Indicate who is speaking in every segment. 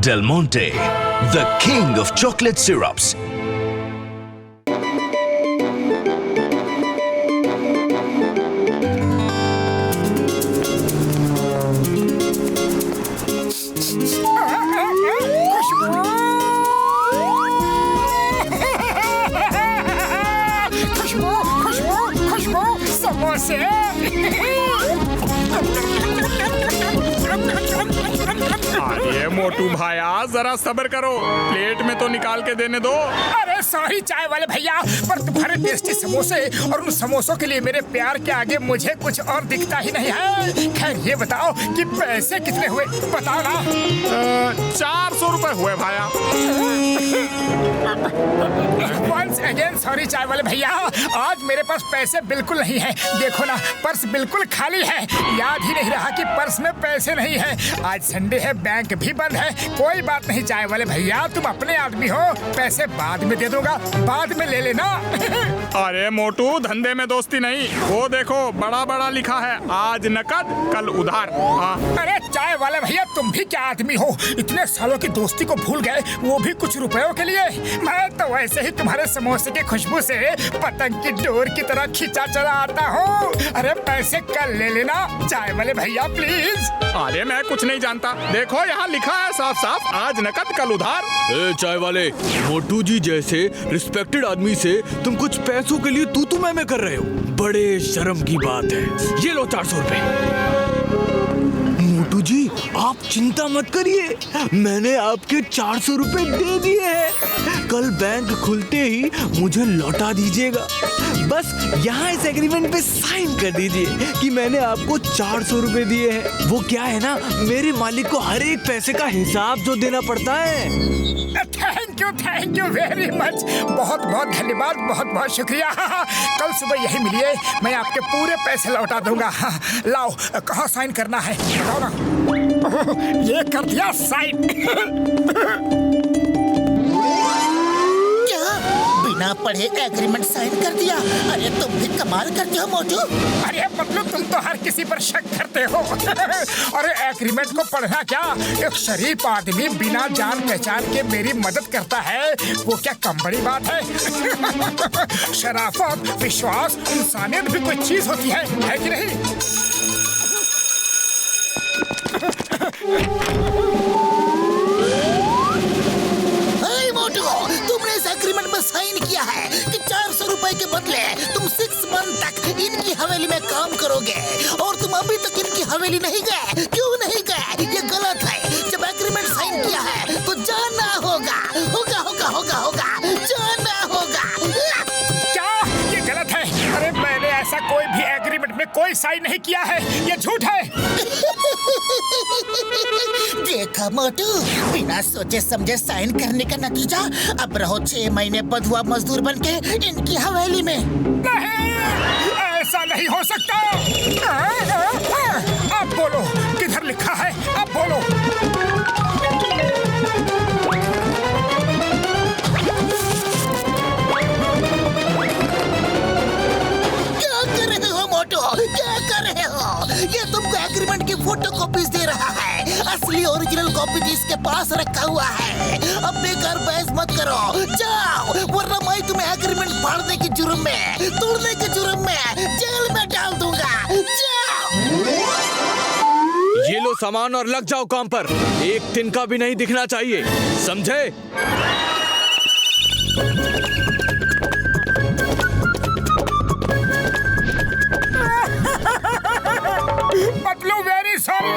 Speaker 1: Del Monte, the king of chocolate syrups.
Speaker 2: अरे मोटू भाया जरा सब्र करो, प्लेट में तो निकाल के देने दो।
Speaker 3: अरे सॉरी चाय वाले भैया, पर तुम्हारे टेस्टी समोसे और उन समोसों के लिए मेरे प्यार के आगे मुझे कुछ और दिखता ही नहीं है। खैर ये बताओ कि पैसे कितने हुए, बताओ ना।
Speaker 2: 400 रुपए हुए भाया।
Speaker 3: वंस अगेन सॉरी चाय वाले भैया, आज मेरे पास पैसे बिल्कुल नहीं है। देखो ना, पर्स बिल्कुल खाली है। याद ही नहीं रहा कि पर्स में पैसे नहीं है। आज संडे है, बैंक भी बंद है। कोई बात नहीं चाय वाले भैया, तुम अपने आदमी हो, पैसे बाद में दे दूंगा, बाद में ले लेना।
Speaker 2: अरे मोटू, धंधे में दोस्ती नहीं। वो देखो बड़ा बड़ा लिखा है, आज नकद कल उधार।
Speaker 3: अरे चाय वाले भैया, तुम भी क्या आदमी हो, इतने सालों की दोस्ती को भूल गए, वो भी कुछ रुपयों के लिए। मैं तो वैसे ही तुम्हारे समोसे की खुशबू से पतंग की डोर की तरह खींचा चला आता हूँ। अरे पैसे कल ले लेना चाय वाले भैया प्लीज।
Speaker 2: अरे मैं कुछ नहीं जानता, देखो यहाँ लिखा है साफ साफ, आज नकद कल उधार।
Speaker 4: चाय वाले, मोटू जी जैसे रिस्पेक्टेड आदमी से तुम कुछ पैसों के लिए तू मैं कर रहे हो, बड़े शर्म की बात है। ये लो 400 रुपए। मोटू जी आप चिंता मत करिए, मैंने आपके 400 रुपए दे दिए हैं। कल बैंक खुलते ही मुझे लौटा दीजिएगा। बस यहाँ इस एग्रीमेंट पे साइन कर दीजिए कि मैंने आपको 400 रुपए दिए हैं। वो क्या है ना, मेरे मालिक को हर एक पैसे का हिसाब जो देना पड़ता है।
Speaker 3: थैंक यू वेरी मच, बहुत बहुत धन्यवाद, बहुत बहुत शुक्रिया। कल सुबह यही मिलिए, मैं आपके पूरे पैसे लौटा दूंगा। लाओ, कहाँ साइन करना है बताओ ना। ये कर दिया साइन।
Speaker 5: बिना पढ़े एग्रीमेंट साइन कर दिया। अरे तुम भी कमाल करते हो मोटू।
Speaker 3: अरे मतलब तुम तो हर किसी पर शक करते हो। अरे एग्रीमेंट को पढ़ना क्या, एक शरीफ आदमी बिना जान पहचान के मेरी मदद करता है, वो क्या कम बड़ी बात है। शराफत, विश्वास, इंसानियत भी कोई चीज होती है कि नहीं।
Speaker 5: तुमने इस एग्रीमेंट में साइन किया है कि 400 रुपए के बदले तुम 6 मंथ तक इनकी हवेली में काम करोगे, और तुम अभी तक इनकी हवेली नहीं गए। क्यों नहीं गए? ये गलत है। जब एग्रीमेंट साइन किया है तो जाना होगा, होगा होगा होगा होगा, जाना होगा।
Speaker 3: क्या ये गलत है? अरे मैंने ऐसा कोई भी एग्रीमेंट में कोई साइन नहीं किया है, ये झूठ है।
Speaker 5: देखा मोटू, बिना सोचे समझे साइन करने का नतीजा, अब रहो 6 महीने बधुआ मजदूर बनके इनकी हवेली में।
Speaker 3: नहीं, ऐसा नहीं हो सकता। अब बोलो किधर लिखा है, अब बोलो।
Speaker 5: क्या कर रहे हो मोटू, क्या कर रहे हो? ये तुमको एग्रीमेंट की फोटो कॉपीज दे रहा है, असली ओरिजिनल कॉपी इसके पास रखा हुआ है। अब बेकार बहस मत करो, जाओ, वरना मैं तुम्हें एग्रीमेंट फाड़ने के जुर्म में, तोड़ने के जुर्म में जेल में डाल दूंगा। जाओ।
Speaker 4: ये लो सामान और लग जाओ काम पर, एक दिन का भी नहीं दिखना चाहिए, समझे?
Speaker 3: मतलब वेरी सॉरी,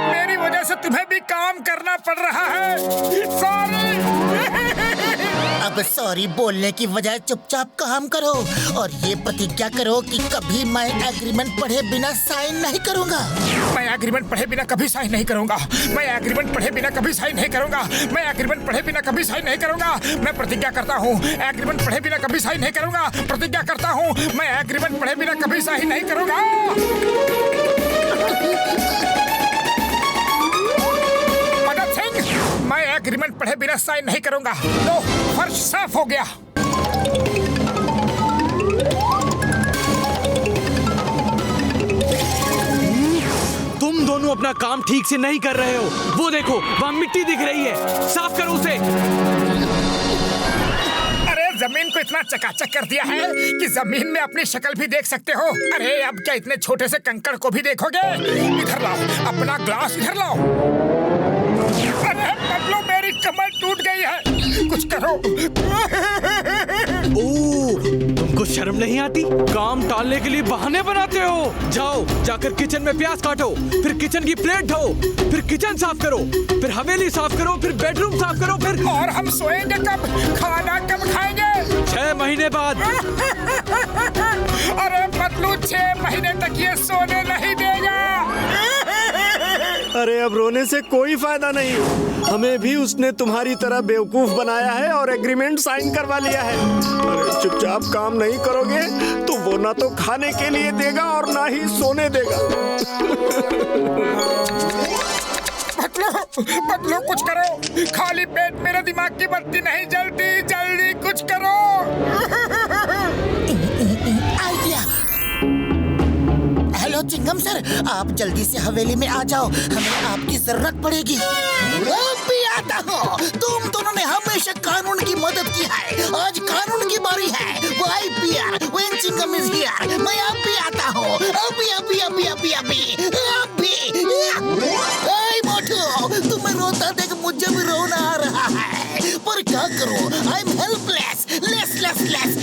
Speaker 3: मेरी वजह से तुम्हें भी काम करना पड़ रहा है। सॉरी।
Speaker 5: अब सॉरी बोलने की बजाय चुपचाप काम करो, और ये प्रतिज्ञा करो कि कभी मैं एग्रीमेंट पढ़े बिना साइन नहीं करूंगा।
Speaker 3: मैं एग्रीमेंट पढ़े बिना कभी साइन नहीं करूंगा। मैं एग्रीमेंट पढ़े बिना कभी साइन नहीं करूंगा। मैं एग्रीमेंट पढ़े बिना कभी साइन नहीं करूंगा। मैं प्रतिज्ञा करता हूँ, एग्रीमेंट पढ़े बिना कभी साइन नहीं करूंगा। प्रतिज्ञा करता हूँ, मैं एग्रीमेंट पढ़े बिना कभी साइन नहीं करूंगा। भगत सिंह, मैं एग्रीमेंट पढ़े बिना साइन नहीं करूंगा। लो, फर्श साफ हो गया।
Speaker 4: तुम दोनों अपना अपना काम ठीक से नहीं कर रहे हो। वो देखो, वहाँ मिट्टी दिख रही है, साफ करो उसे।
Speaker 3: अरे जमीन को इतना चकाचक कर दिया है कि जमीन में अपनी शक्ल भी देख सकते हो। अरे अब क्या इतने छोटे से कंकड़ को भी देखोगे? इधर लाओ, अपना ग्लास इधर लाओ। अरे बदलो, मेरी कमर टूट गई है, कुछ करो।
Speaker 4: ओह, तुमको शर्म नहीं आती? काम टालने के लिए बहाने बनाते हो। जाओ, जाकर किचन में प्याज काटो, फिर किचन की प्लेट धो, फिर किचन साफ करो, फिर हवेली साफ करो, फिर बेडरूम साफ करो, फिर
Speaker 3: और हम सोएंगे कब? खाना कब खाएंगे?
Speaker 4: 6 महीने बाद।
Speaker 3: अरे बदलू, 6 महीने तक ये सोने नहीं देगा।
Speaker 6: अरे अब रोने से कोई फायदा नहीं, हमें भी उसने तुम्हारी तरह बेवकूफ बनाया है और एग्रीमेंट साइन करवा लिया है। अरे चुपचाप काम नहीं करोगे तो वो ना तो खाने के लिए देगा और ना ही सोने देगा।
Speaker 3: बदलो, कुछ करो। खाली पेट मेरे दिमाग की बत्ती नहीं जलती, जल्दी कुछ करो।
Speaker 5: आइडिया। हेलो चिंगम सर, आप जल्दी से हवेली में आ जाओ, हमें आपकी जरूरत पड़ेगी। अब भी आता हो। तुम दोनों ने हमेशा कानून की मदद की है, आज कानून की बारी है। Why fear, when Chingam is here, मैं अब भी आता हूँ। अभी अभी अभी अभी अभी अभी। ए मोटू, तुम्हें रोता देख मुझे भी रोना आ रहा है, पर क्या करूँ? I am helpless, less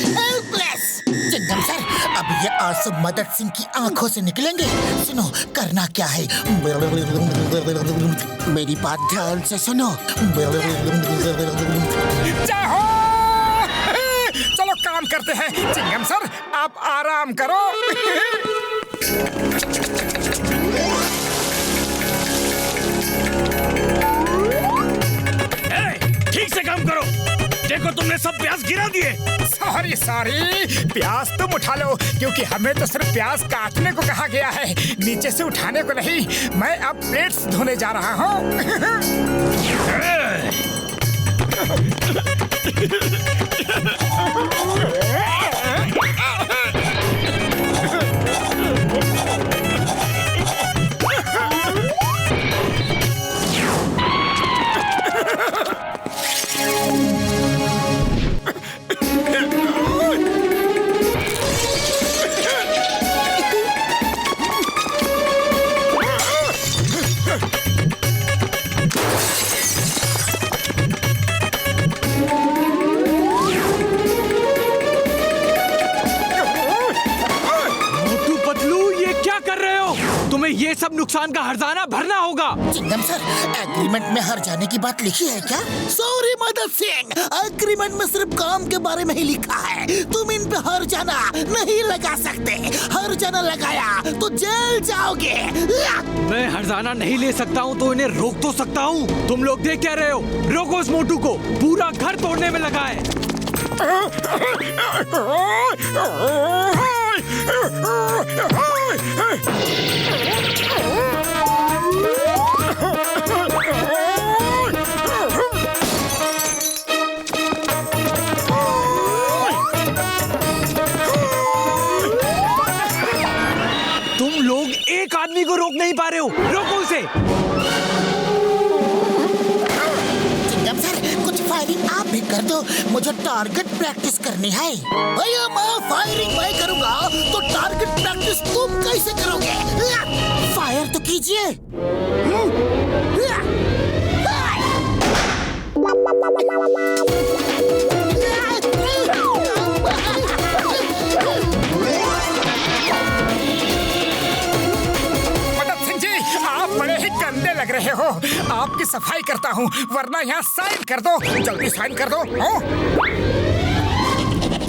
Speaker 5: helpless. Chingam sir, अब ये आंसू मदद सिंह की आंखों से निकलेंगे। सुनो, करना क्या है? मेरी बात ध्यान से सुनो।
Speaker 3: जाओ, चलो काम करते हैं। चिंगम सर, आप आराम करो।
Speaker 2: ठीक से काम करो। देखो, तुमने सब प्याज गिरा दिए।
Speaker 3: सॉरी, प्याज तुम उठा लो, क्योंकि हमें तो सिर्फ प्याज काटने को कहा गया है, नीचे से उठाने को नहीं। मैं अब प्लेट्स धोने जा रहा हूँ।
Speaker 4: ये सब नुकसान का हर्जाना भरना होगा।
Speaker 5: चिंगम सर, एग्रीमेंट में हर जाने की बात लिखी है क्या? सॉरी मदद सिंह, एग्रीमेंट में सिर्फ काम के बारे में ही लिखा है। तुम इन पे हर जाना नहीं लगा सकते। हर जाना लगाया तो जेल जाओगे।
Speaker 4: मैं हर्जाना नहीं ले सकता हूँ तो इन्हें रोक तो सकता हूँ। तुम लोग देख क्या रहे हो? रोको उस मोटू को, पूरा घर तोड़ने में लगा है। तुम लोग एक आदमी को रोक नहीं पा रहे हो, रोको उसे।
Speaker 5: चिंगम सर, कुछ फायरिंग आप भी कर दो, मुझे टारगेट प्रैक्टिस करनी है। भैया, मैं फायरिंग मैं करूंगा तो टारगेट प्रैक्टिस तुम कैसे करोगे? फायर तो कीजिए।
Speaker 3: लग रहे हो, आपकी सफाई करता हूँ, वरना यहाँ साइन कर दो, जल्दी साइन कर दो।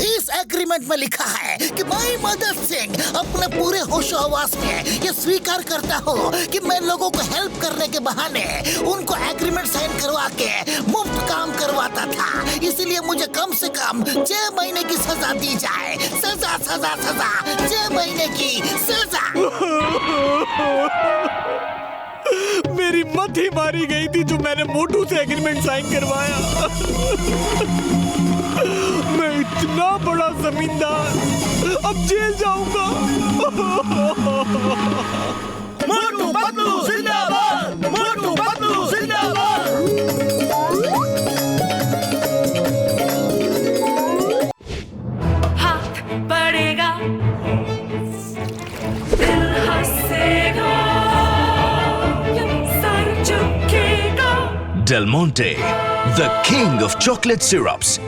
Speaker 5: इस एग्रीमेंट में लिखा है कि मैं मदद सिंह अपने पूरे होशो हवास में ये स्वीकार करता हूँ कि मैं लोगों को हेल्प करने के बहाने उनको एग्रीमेंट साइन करवा के मुफ्त काम करवाता था। इसलिए मुझे कम से कम 6 महीने की सजा दी जाए। सजा सजा सजा, 6 महीने की सजा।
Speaker 4: मेरी मत ही मारी गई थी जो मैंने मोटू से एग्रीमेंट साइन करवाया। मैं इतना बड़ा जमींदार अब जेल जाऊंगा।
Speaker 5: मोटू पतलू जिंदाबाद।
Speaker 1: Del Monte, the king of chocolate syrups.